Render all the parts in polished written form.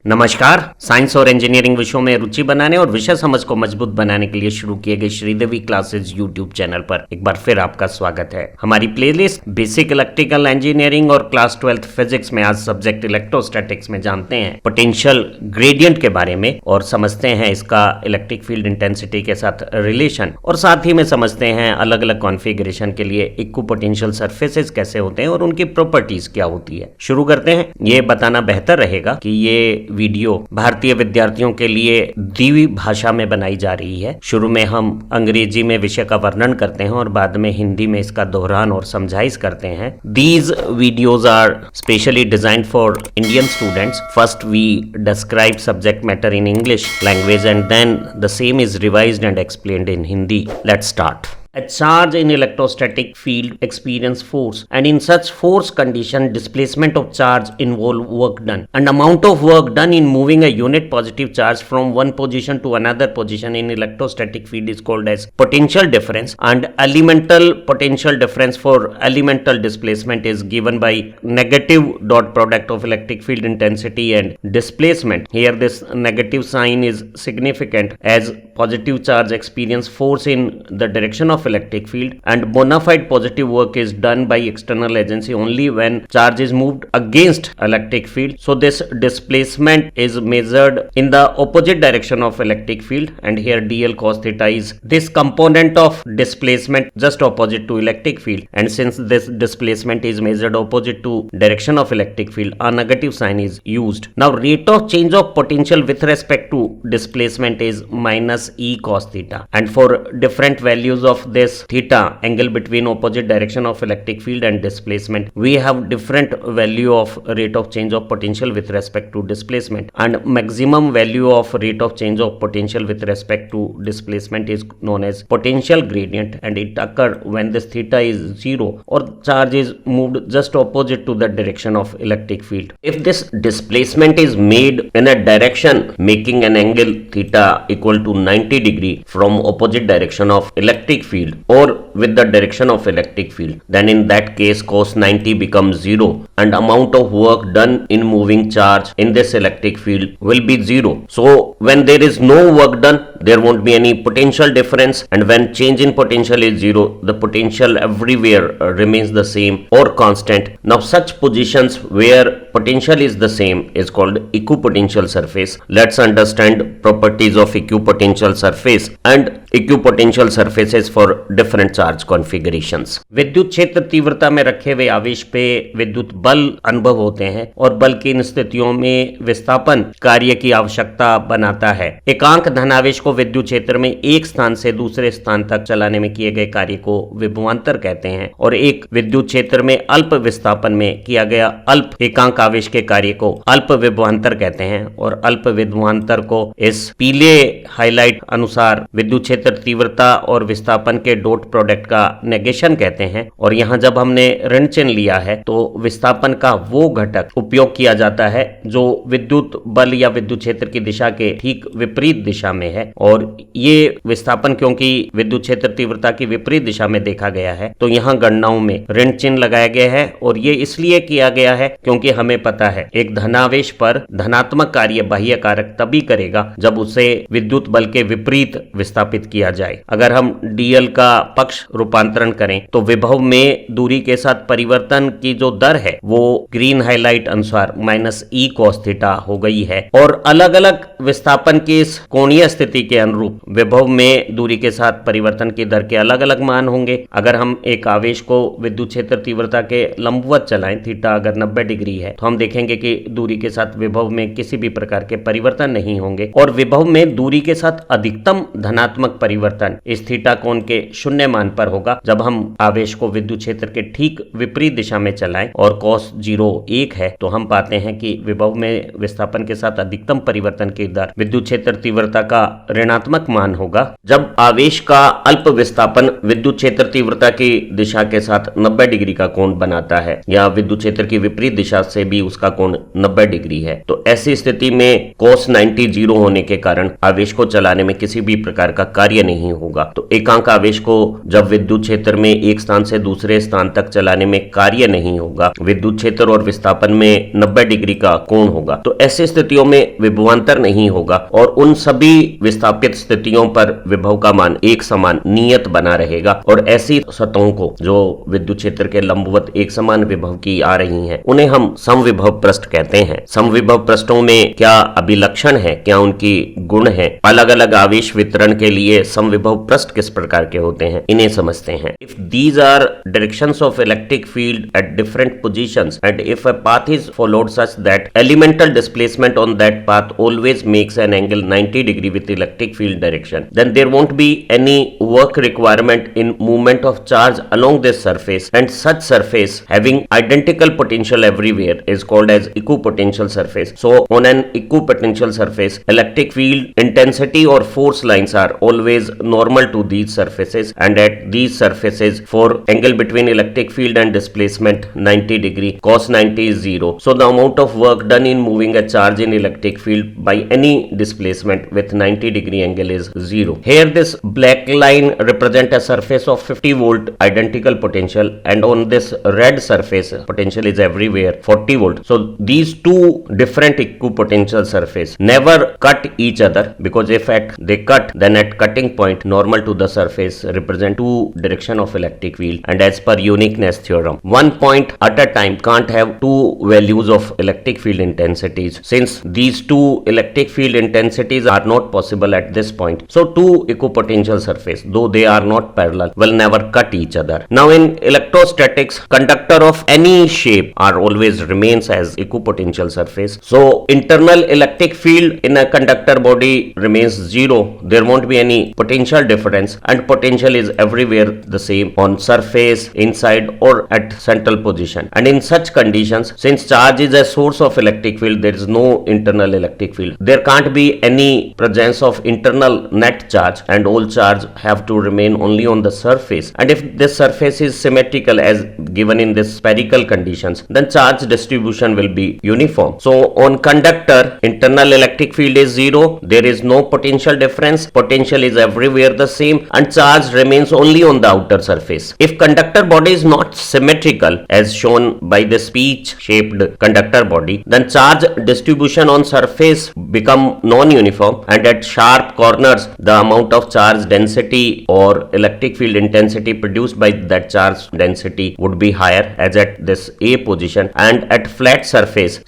नमस्कार। साइंस और इंजीनियरिंग विषयों में रुचि बनाने और विषय समझ को मजबूत बनाने के लिए शुरू किए गए श्रीदेवी क्लासेस यूट्यूब चैनल पर एक बार फिर आपका स्वागत है। हमारी प्लेलिस्ट बेसिक इलेक्ट्रिकल इंजीनियरिंग और क्लास 12th फिजिक्स में आज सब्जेक्ट इलेक्ट्रोस्टैटिक्स में जानते हैं पोटेंशियल ग्रेडियंट के बारे में और समझते हैं इसका इलेक्ट्रिक फील्ड इंटेंसिटी के साथ रिलेशन, और साथ ही में समझते हैं अलग अलग कॉन्फ़िगरेशन के लिए इक्विपोटेंशियल सरफेसेस कैसे होते हैं और उनकी प्रॉपर्टीज क्या होती है। शुरू करते हैं। ये बताना बेहतर रहेगा कि ये वीडियो भारतीय विद्यार्थियों के लिए द्विभाषी भाषा में बनाई जा रही है। शुरू में हम अंग्रेजी में विषय का वर्णन करते हैं और बाद में हिंदी में इसका दोहरान और समझाइश करते हैं। These videos are specially designed for Indian students. First we describe subject matter in English language and then the same is revised and explained in Hindi. Let's start. A charge in electrostatic field experience force, and in such force condition displacement of charge involve work done, and amount of work done in moving a unit positive charge from one position to another position in electrostatic field is called as potential difference, and elemental potential difference for elemental displacement is given by negative dot product of electric field intensity and displacement. Here this negative sign is significant as positive charge experience force in the direction of electric field, and bona fide positive work is done by external agency only when charge is moved against electric field. So this displacement is measured in the opposite direction of electric field, and here dl cos theta is this component of displacement just opposite to electric field, and since this displacement is measured opposite to direction of electric field, a negative sign is used. Now rate of change of potential with respect to displacement is minus e cos theta, and for different values of this theta angle between opposite direction of electric field and displacement, we have different value of rate of change of potential with respect to displacement, and maximum value of rate of change of potential with respect to displacement is known as potential gradient, and it occur when this theta is 0 or charge is moved just opposite to the direction of electric field. If this displacement is made in a direction making an angle theta equal to 90 degree from opposite direction of electric field or with the direction of electric field, then in that case cos 90 becomes 0 and amount of work done in moving charge in this electric field will be 0. So when there is no work done, there won't be any potential difference, and when change in potential is 0, the potential everywhere remains the same or constant. Now such positions where potential is the same is called equipotential surface. Let's understand properties of equipotential surface and equipotential surfaces for different charge configurations. विद्युत क्षेत्र तीव्रता में रखे हुए आवेश पे विद्युत बल अनुभव होते हैं और बल की इन स्थितियों में विस्थापन कार्य की आवश्यकता बनाता है। एकांक धनावेश को विद्युत क्षेत्र में एक स्थान से दूसरे स्थान तक चलाने में किए गए कार्य को विभवांतर कहते हैं, और एक विद्युत क्षेत्र में अल्प विस्थापन में किया गया अल्प एकांक आवेश के कार्य को अल्प विभवांतर कहते हैं, और अल्प विभवांतर को इस पीले हाईलाइट अनुसार विद्युत क्षेत्र तीव्रता और विस्थापन के डॉट प्रोडक्ट का नेगेशन कहते हैं। और यहाँ जब हमने ऋण चिन्ह लिया है तो विस्थापन का वो घटक उपयोग किया जाता है जो विद्युत बल या विद्युत क्षेत्र की दिशा के ठीक विपरीत दिशा में है, और ये विस्थापन क्योंकि विद्युत क्षेत्र तीव्रता की विपरीत दिशा में देखा गया है तो यहाँ गणनाओं में ऋण चिन्ह लगाया गया है, और ये इसलिए किया गया है क्योंकि हमें पता है एक धनावेश पर धनात्मक कार्य बाह्य कारक तभी करेगा जब उसे विद्युत बल के विपरीत विस्थापित किया जाए। अगर हम डीएल का पक्ष रूपांतरण करें तो विभव में दूरी के साथ परिवर्तन की जो दर है वो ग्रीन हाईलाइट अनुसार माइनस ई कॉस थीटा हो गई है, और अलग अलग विस्थापन की इस कोणीय स्थिति के अनुरूप विभव में दूरी के साथ परिवर्तन की दर के अलग अलग मान होंगे। अगर हम एक आवेश को विद्युत क्षेत्र तीव्रता के लंबवत चलाएं, थीटा अगर 90 डिग्री है तो हम देखेंगे कि दूरी के साथ विभव में किसी भी प्रकार के परिवर्तन नहीं होंगे, और विभव में दूरी के साथ अधिकतम धनात्मक परिवर्तन इस थीटा कोण के शून्य मान पर होगा जब हम आवेश को विद्युत क्षेत्र के ठीक विपरीत दिशा में चलाएं और cos 0 1 है तो हम पाते हैं कि विभव में विस्थापन के साथ अधिकतम परिवर्तन की दर विद्युत क्षेत्र तीव्रता का ऋणात्मक मान होगा जब आवेश का अल्प विस्थापन विद्युत क्षेत्र तीव्रता की दिशा के साथ 90 डिग्री का कोण बनाता है या विद्युत क्षेत्र की विपरीत दिशा से भी उसका कोण 90 डिग्री है। तो ऐसी स्थिति में cos 90 0 होने के कारण आवेश को चलाने में किसी भी प्रकार का कार्य नहीं होगा। तो एकांक आवेश को जब विद्युत क्षेत्र में एक स्थान से दूसरे स्थान तक चलाने में कार्य नहीं होगा, विद्युत क्षेत्र और विस्थापन में 90 डिग्री का कोण होगा, तो ऐसी स्थितियों में विभवांतर नहीं होगा और उन सभी विस्थापित स्थितियों पर विभव का मान एक समान नियत बना रहेगा। और ऐसी सतहों को जो विद्युत क्षेत्र के लंबवत एक समान विभव की आ रही हैं, उन्हें हम समविभव पृष्ठ कहते हैं। समविभव पृष्ठों में क्या अभिलक्षण है, क्या उनकी गुण है, अलग अलग आवेश वितरण के लिए समविभव पृष्ठ किस प्रकार के होते हैं, इन्हें समझते हैं। If these are directions of electric field at different positions and if a path is followed such that elemental displacement on that path always makes an angle 90 degree with electric field direction, then there won't be any work requirement in movement of charge along this surface, and such surface having identical potential everywhere is called as equipotential surface. So on an equipotential surface, electric field intensity or force lines are always normal to these surfaces, and at these surfaces for angle between electric field and displacement 90 degree, cos 90 is 0. So the amount of work done in moving a charge in electric field by any displacement with 90 degree angle is 0. Here this black line represent a surface of 50 volt identical potential, and on this red surface potential is everywhere 40 volt. So these two different equipotential surface never cut each other, because if they cut, then at cutting point normal to the surface represent two direction of electric field, and as per uniqueness theorem, one point at a time can't have two values of electric field intensities, since these two electric field intensities are not possible at this point. So two equipotential surface, though they are not parallel, will never cut each other. Now in electrostatics, conductor of any shape are always remains as equipotential surface. So internal electric field in a conductor body remains 0. There won't be any potential difference, and potential is everywhere the same on surface, inside or at central position. And in such conditions, since charge is a source of electric field, there is no internal electric field. There can't be any presence of internal net charge, and all charge have to remain only on the surface. And if this surface is symmetrical as given in this spherical conditions, then charge distribution will be uniform. So on conductor, internal electric field is 0. There is no potential difference. Potential is everywhere the same, and charge remains only on the outer surface. If conductor body is not symmetrical as shown by this peach shaped conductor body, then charge distribution on surface become non-uniform, and at sharp corners the amount of charge density or electric field intensity produced by that charge density would be higher as at this A position, and at flat surface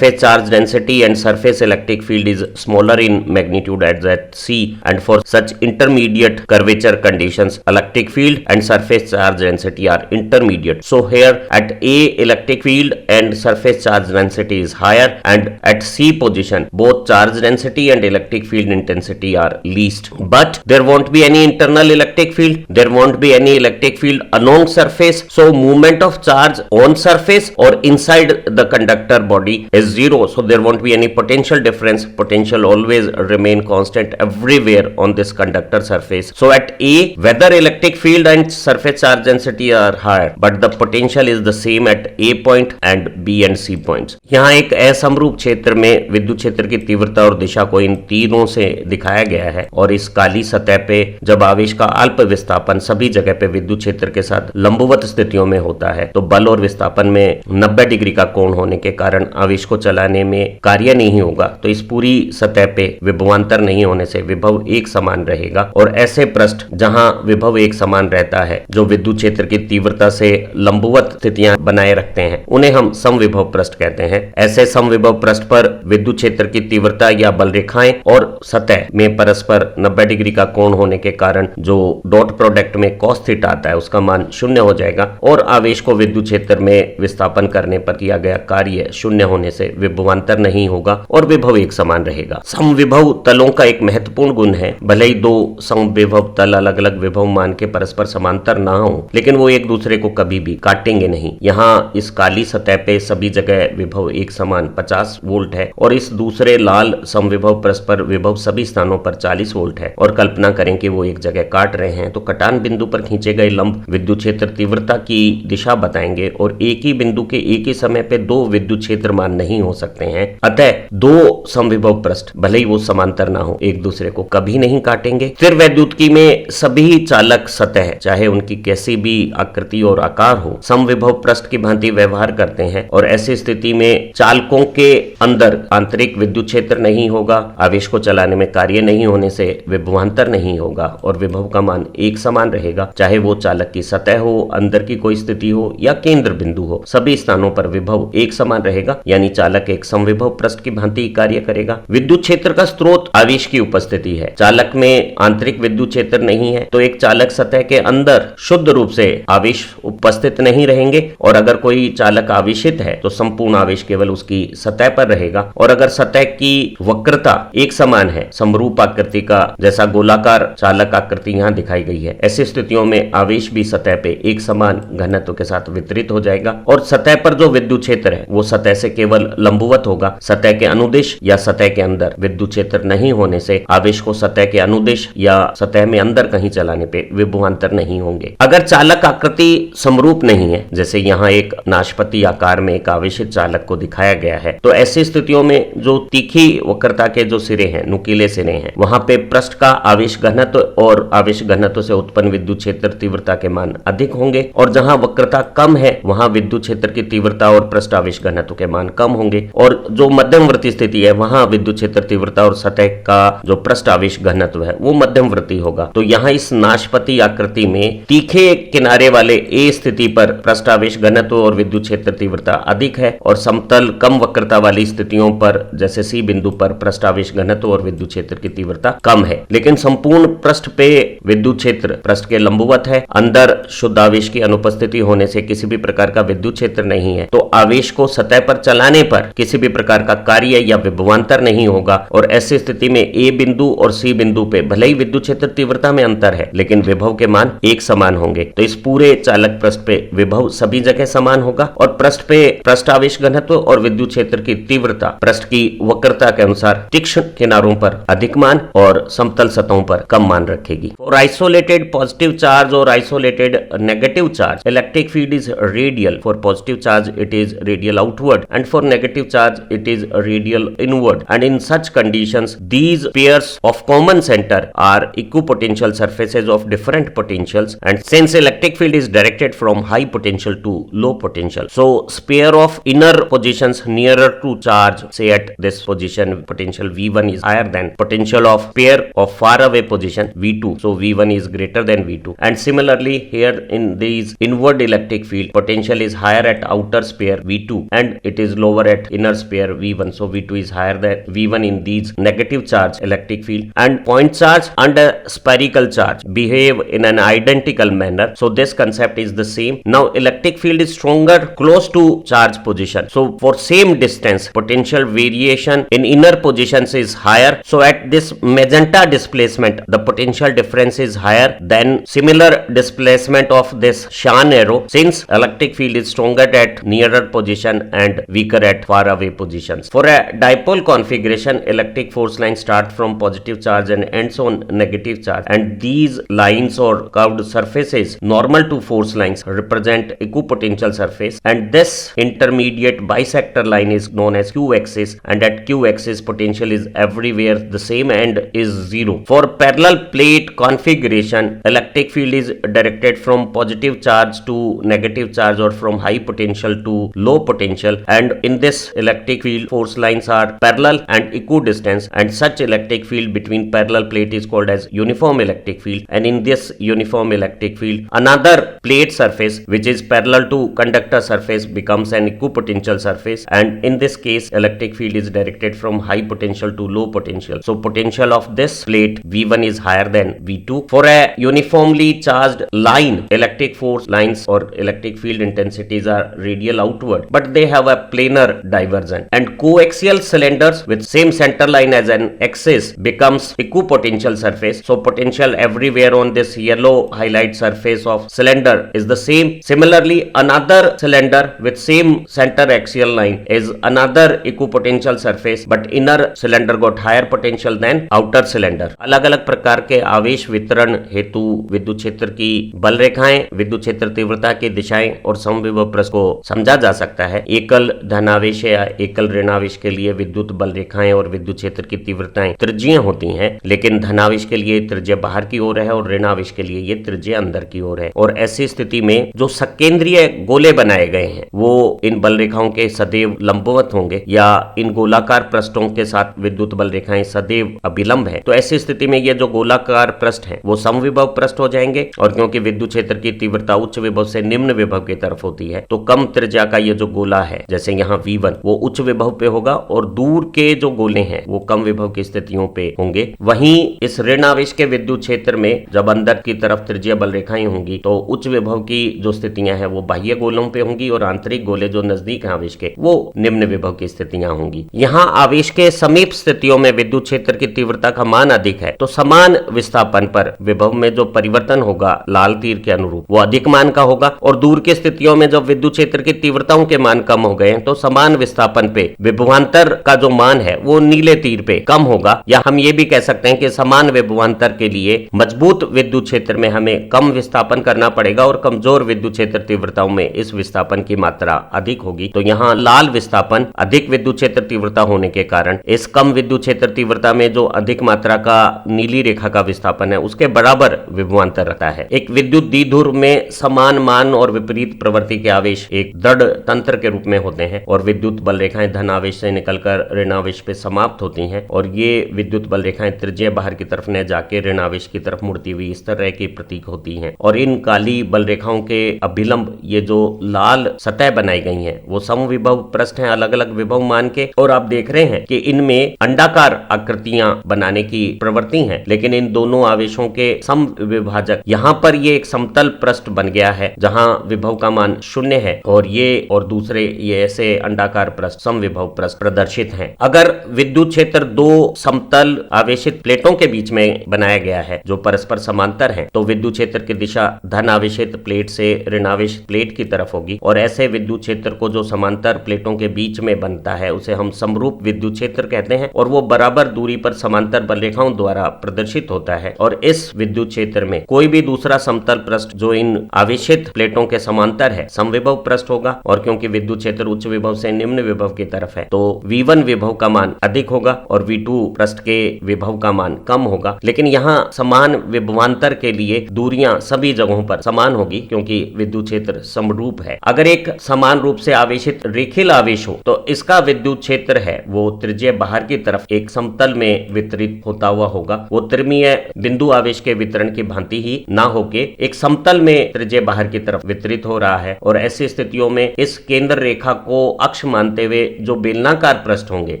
charge density and surface electric field is smaller in magnitude as at C, and for such intermediate curvature conditions electric field and surface charge density are intermediate. So here at A electric field and surface charge density is higher, and at C position both charge density and electric field intensity are least. But there won't be any internal electric field, there won't be any electric field along surface, so movement of charge on surface or inside the conductor body is 0. So there won't be any potential difference. Potential always remain constant everywhere on this conductor surface. So at A, whether electric field and surface charge density are higher, but the potential is the same at A point and B and C points. यहाँ एक असमरूप क्षेत्र में विद्युत क्षेत्र की तीव्रता और दिशा को इन तीनों से दिखाया गया है, और इस काली सतह पे जब आवेश का अल्प विस्थापन सभी जगह पे विद्युत क्षेत्र के साथ लंबवत स्थितियों में होता है, तो बल और विस्थापन में 90 डिग्री का कोण होने के कारण आवेश को चलाने में कार्य नहीं होगा। तो इस पूरी सतह पे विभवांतर नहीं होने से विभव एक समान रहेगा, और ऐसे पृष्ठ जहां विभव एक समान रहता है, जो विद्युत क्षेत्र की तीव्रता से लंबवत स्थितियां बनाए रखते हैं, उन्हें हम समविभव पृष्ठ कहते हैं। ऐसे समविभव पृष्ठ पर विद्युत क्षेत्र की तीव्रता या बल रेखाएं और सतह में परस्पर 90 डिग्री का कोण होने के कारण जो डॉट प्रोडक्ट में cos थीटा आता है उसका मान 0 हो जाएगा, और आवेश को विद्युत क्षेत्र में विस्थापन करने पर किया गया कार्य 0 होने से विभवांतर नहीं होगा और विभव एक समान रहेगा। समविभव तलों का एक महत्वपूर्ण गुण है, भले ही दो समविभव तल अलग अलग विभव मान के परस्पर समांतर ना हो, लेकिन वो एक दूसरे को कभी भी काटेंगे नहीं। यहाँ इस काली सतह पे सभी जगह विभव एक समान 50 वोल्ट है, और इस दूसरे लाल समविभव पृष्ठ पर विभव सभी स्थानों स्थानों पर 40 वोल्ट है और कल्पना करें कि वो एक जगह काट रहे हैं, तो कटान बिंदु पर खींचे गए लंब विद्युत क्षेत्र तीव्रता की दिशा बताएंगे और एक ही बिंदु के एक ही समय पे दो विद्युत क्षेत्र मान नहीं हो सकते हैं। अतः दो समविभव पृष्ठ भले ही वो समांतर ना हो एक दूसरे को कभी नहीं काटेंगे। फिर वैद्युतिकी में सभी चालक सतह चाहे उनकी कैसी भी आकृति और आकार हो समविभव पृष्ठ की भांति व्यवहार करते हैं और ऐसी स्थिति में चालकों के अंदर आंतरिक विद्युत क्षेत्र नहीं होगा, आवेश को चलाने में कार्य नहीं होने से विभवांतर नहीं होगा और विभव का मान एक समान रहेगा, चाहे वो चालक की सतह हो, अंदर की कोई स्थिति हो या केंद्र बिंदु हो, सभी स्थानों पर विभव एक समान रहेगा, यानी चालक एक समविभव पृष्ठ की भांति कार्य करेगा। विद्युत क्षेत्र का स्रोत आवेश की उपस्थिति है। चालक में आंतरिक विद्युत क्षेत्र नहीं है तो एक चालक सतह के अंदर शुद्ध रूप से आवेश उपस्थित नहीं रहेंगे और अगर कोई चालक आवेशित है तो संपूर्ण आवेश केवल उसकी सतह पर रहेगा। और अगर सतह की वक्रता एक समान है, समरूप आकृति का जैसा गोलाकार चालक आकृति यहाँ दिखाई गई है, ऐसी स्थितियों में आवेश भी सतह पे एक समान घनत्व के साथ वितरित हो जाएगा और सतह पर जो विद्युत क्षेत्र है वो सतह से केवल लंबवत होगा। सतह के अनुदिश या सतह के अंदर विद्युत क्षेत्र नहीं होने से आवेश को सतह के अनुदिश या सतह में अंदर कहीं चलाने पे विभवांतर नहीं होंगे। अगर चालक आकृति समरूप नहीं है, जैसे यहाँ एक नाशपति आकार में एक आवेशित चालक को दिखाया गया है, तो ऐसी स्थितियों में जो तीखी वक्रता के जो सिरे हैं, नुकीले सिरे हैं, वहां पे पृष्ठ का आवेश घनत्व और आवेश घनत्व से उत्पन्न विद्युत क्षेत्र तीव्रता के मान अधिक होंगे और जहां वक्रता कम है वहां विद्युत क्षेत्र की तीव्रता और पृष्ठ आवेश घनत्व के मान कम होंगे और जो मध्यमवर्ती स्थिति है वहां विद्युत क्षेत्र तीव्रता और सतह का जो पृष्ठ आवेश घनत्व है वो मध्यमवर्ती होगा। तो यहाँ इस नाशपति आकृति में तीखे किनारे वाले ए स्थिति पर पृष्ठ आवेश घनत्व और विद्युत क्षेत्र तीव्रता अधिक है और समतल कम वक्रता वाली स्थितियों पर जैसे सी बिंदु पर पृष्ठ आवेश घनत्व और विद्युत क्षेत्र की तीव्रता कम है। लेकिन संपूर्ण पृष्ठ पे विद्युत क्षेत्र पृष्ठ के लंबवत है, अंदर शुद्ध आवेश की अनुपस्थिति होने से किसी भी प्रकार का विद्युत क्षेत्र नहीं है, तो आवेश को सतह पर चलाने पर किसी भी प्रकार का कार्य या विभवांतर नहीं होगा और ऐसी स्थिति में ए बिंदु और सी बिंदु पे भले ही विद्युत क्षेत्र तीव्रता में अंतर है लेकिन विभव के मान एक समान होंगे। तो इस पूरे चालक पृष्ठ पे विभव सभी जगह समान होगा और पृष्ठ पे पृष्ठ आवेश घनत्व और विद्युत क्षेत्र की तीव्रता पृष्ठ की वक्रता के अनुसार तीक्ष्ण किनारों पर अधिक मान और समतल सतहों पर कम मान रखेगी। फॉर आइसोलेटेड पॉजिटिव चार्ज और isolated negative charge electric field is radial. For positive charge it is radial outward and for negative charge it is radial inward, and in such conditions these pairs of common center are equipotential surfaces of different potentials, and since electric field is directed from high potential to low potential, so pair of inner positions nearer to charge, say at this position potential V1 is higher than potential of pair of far away position V2, so V1 is greater than V2, and similarly here in these inward electric field potential is higher at outer sphere V2 and it is lower at inner sphere V1, so V2 is higher than V1 in these negative charge electric field, and point charge and a spherical charge behave in an identical manner, so this concept is the same. Now electric field is stronger close to charge position, so for same distance potential variation in inner positions is higher, so at this magenta displacement the potential difference is higher than similar displacement of this cyan arrow, since electric field is stronger at nearer position and weaker at far away positions. For a dipole configuration electric force lines start from positive charge and ends on negative charge, and these lines or curved surfaces normal to force lines represent equipotential surface, and this intermediate bisector line is known as q axis, and at q axis potential is everywhere the same and is zero. For parallel plate configuration electric field is directed from positive charge to negative charge or from high potential to low potential, and in this electric field force lines are parallel and equidistant, and such electric field between parallel plate is called as uniform electric field, and in this uniform electric field another plate surface which is parallel to conductor surface becomes an equipotential surface, and in this case electric field is directed from high potential to low potential, so potential of this plate V1 is higher than V2. For a uniformly charged line, electric force lines or electric field intensities are radial outward, but they have a planar divergence. And coaxial cylinders with same center line as an axis becomes equipotential surface. So potential everywhere on this yellow highlight surface of cylinder is the same. Similarly, another cylinder with same center axial line is another equipotential surface, but inner cylinder got higher potential than outer cylinder. अलग अलग प्रकार के आवेश वितरण हेतु विद्युत क्षेत्र की बल रेखाएं, विद्युत क्षेत्र तीव्रता की दिशाएं और समविभव पृष्ठ को समझा जा सकता है। एकल धनावेश या एकल ऋणावेश के लिए विद्युत बल रेखाएं और विद्युत क्षेत्र की तीव्रताएं त्रिज्यीय होती हैं, लेकिन धनावेश के लिए त्रिज्या बाहर की ओर है और ऋणावेश के लिए ये त्रिज्या अंदर की ओर है। और ऐसी स्थिति में जो सकेंद्रीय गोले बनाए गए हैं वो इन बल रेखाओं के सदैव लंबवत होंगे या इन गोलाकार पृष्ठों के साथ विद्युत बल रेखाएं सदैव अभिलंब है। तो ऐसी स्थिति में ये जो गोलाकार पृष्ठ है वो समविभव पृष्ठ हो जाएंगे। और क्योंकि विद्युत क्षेत्र की तीव्रता उच्च विभव से निम्न विभव की तरफ होती है तो कम त्रिज्या का ये जो गोला है जैसे यहाँ V1 वो उच्च विभव पे होगा और दूर के जो गोले हैं वो कम विभव की स्थितियों पे होंगे। वहीं इस ऋण आवेश के विद्युत क्षेत्र में जब अंदर की तरफ त्रिज्या बल रेखाएं होंगी तो उच्च विभव की जो स्थितियां हैं वो बाह्य गोलों पे होंगी और आंतरिक गोले जो नजदीक आवेश के वो निम्न विभव की स्थितियां होंगी। यहाँ आवेश के समीप स्थितियों में विद्युत क्षेत्र की तीव्रता का मान अधिक है तो समान विस्थापन पर विभव में जो परिवर्तन होगा लाल तीर के अनुरूप वो अधिक मान का होगा। और दूर की स्थितियों में जब विद्युत क्षेत्र की तीव्रताओं के मान कम हो गए तो समान विस्थापन पे विभवांतर का जो मान है वो नीले तीर पे कम होगा। या हम ये भी कह सकते हैं कि समान विभवांतर के लिए मजबूत विद्युत क्षेत्र में हमें कम विस्थापन करना पड़ेगा और कमजोर विद्युत क्षेत्र तीव्रताओं में इस विस्थापन की मात्रा अधिक होगी। तो यहाँ लाल विस्थापन अधिक विद्युत क्षेत्र तीव्रता होने के कारण इस कम विद्युत क्षेत्र तीव्रता में जो अधिक मात्रा का नीली रेखा का विस्थापन है उसके बराबर विभवांतर रहता है। एक विद्युत द्विध्रुव में समान मान और विपरीत प्रवृत्ति के आवेश एक दृढ़ तंत्र के रूप में होते हैं और विद्युत बल रेखाएं धन आवेश से निकलकर ऋण आवेश पे समाप्त होती हैं और ये विद्युत बल रेखाएं त्रिज्या बाहर की तरफ न जाके ऋण आवेश की तरफ मुड़ती हुई इस तरह की प्रतीक होती हैं। और इन काली बल रेखाओं के अभिलंब ये जो लाल सतह बनाई गई हैं वो समविभव पृष्ठ हैं अलग अलग विभव मान के। और आप देख रहे हैं कि इनमें अंडाकार आकृतियां बनाने की प्रवृत्ति है, लेकिन इन दोनों आवेशों के समविभाजक यहाँ पर ये एक समतल पृष्ठ बन गया है जहाँ विभव का मान 0 है और ये और दूसरे ये ऐसे अंडाकार पृष्ठ समविभव पृष्ठ प्रदर्शित हैं। अगर विद्युत क्षेत्र दो समतल आवेशित प्लेटों के बीच में बनाया गया है जो परस्पर समांतर हैं तो विद्युत क्षेत्र की दिशा धन आवेशित प्लेट से ऋण आवेशित प्लेट की तरफ होगी। और ऐसे विद्युत क्षेत्र को जो समांतर प्लेटों के बीच में बनता है उसे हम समरूप विद्युत क्षेत्र कहते हैं और वो बराबर दूरी पर समांतर बल रेखाओं द्वारा प्रदर्शित होता है। और इस विद्युत क्षेत्र में कोई भी दूसरा समतल पृष्ठ जो इन आवेशित प्लेटों के समांतर है समविभव पृष्ठ होगा। और क्योंकि विद्युत क्षेत्र उच्च विभव से निम्न विभव की तरफ है तो V1 विभव का मान अधिक होगा और V2 पृष्ठ के विभव का मान कम होगा। लेकिन यहाँ समान विभवांतर के लिए दूरियां सभी जगहों पर समान होगी क्योंकि विद्युत क्षेत्र समरूप है। अगर एक समान रूप से आवेशित रेखीय आवेश हो तो इसका विद्युत क्षेत्र है वो त्रिज्या बाहर की तरफ एक समतल में वितरित होता हुआ होगा। वो त्रिमीय बिंदु आवेश के वितरण की भांति ही ना होके एक समतल में त्रिज्या बाहर की तरफ वितरित हो रहा है। और ऐसी स्थितियों में इस केंद्र रेखा को अक्ष मानते हुए जो बेलनाकार पृष्ठ होंगे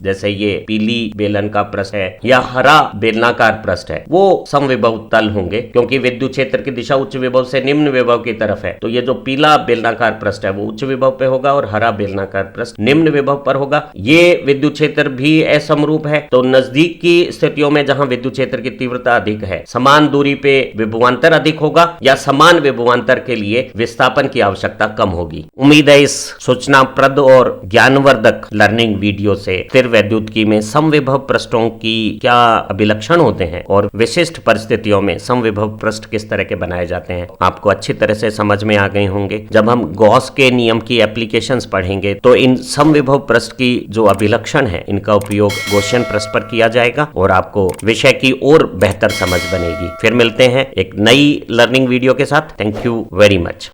जैसे ये पीली बेलन का पृष्ठ है या हरा बेलनाकार पृष्ठ है वो समविभव तल होंगे क्योंकि विद्युत क्षेत्र की दिशा उच्च विभव से निम्न विभव की तरफ है। तो ये जो पीला बेलनाकार पृष्ठ है वो उच्च विभव पे होगा और हरा बेलनाकार पृष्ठ निम्न विभव पर होगा। ये विद्युत क्षेत्र भी असमरूप है तो नजदीक की स्थितियों में जहां विद्युत क्षेत्र की तीव्रता अधिक है समान दूरी पे विभवांतर अधिक होगा या समान विभवांतर के लिए विस्थापन की आवश्यकता कम होगी। उम्मीद है इस सूचनाप्रद और ज्ञानवर्धक लर्निंग वीडियो से स्थिर वैद्युतिकी में समविभव पृष्ठों की क्या अभिलक्षण होते हैं और विशिष्ट परिस्थितियों में समविभव पृष्ठ किस तरह के बनाए जाते हैं आपको अच्छी तरह से समझ में आ गए होंगे। जब हम गॉस के नियम की एप्लीकेशंस पढ़ेंगे तो इन समविभव पृष्ठ की जो अभिलक्षण है इनका उपयोग गॉसियन पृष्ठ पर किया जाएगा और आपको विषय की और बेहतर समझ बनेगी। फिर मिलते हैं एक नई लर्निंग वीडियो के साथ। Thank you very much.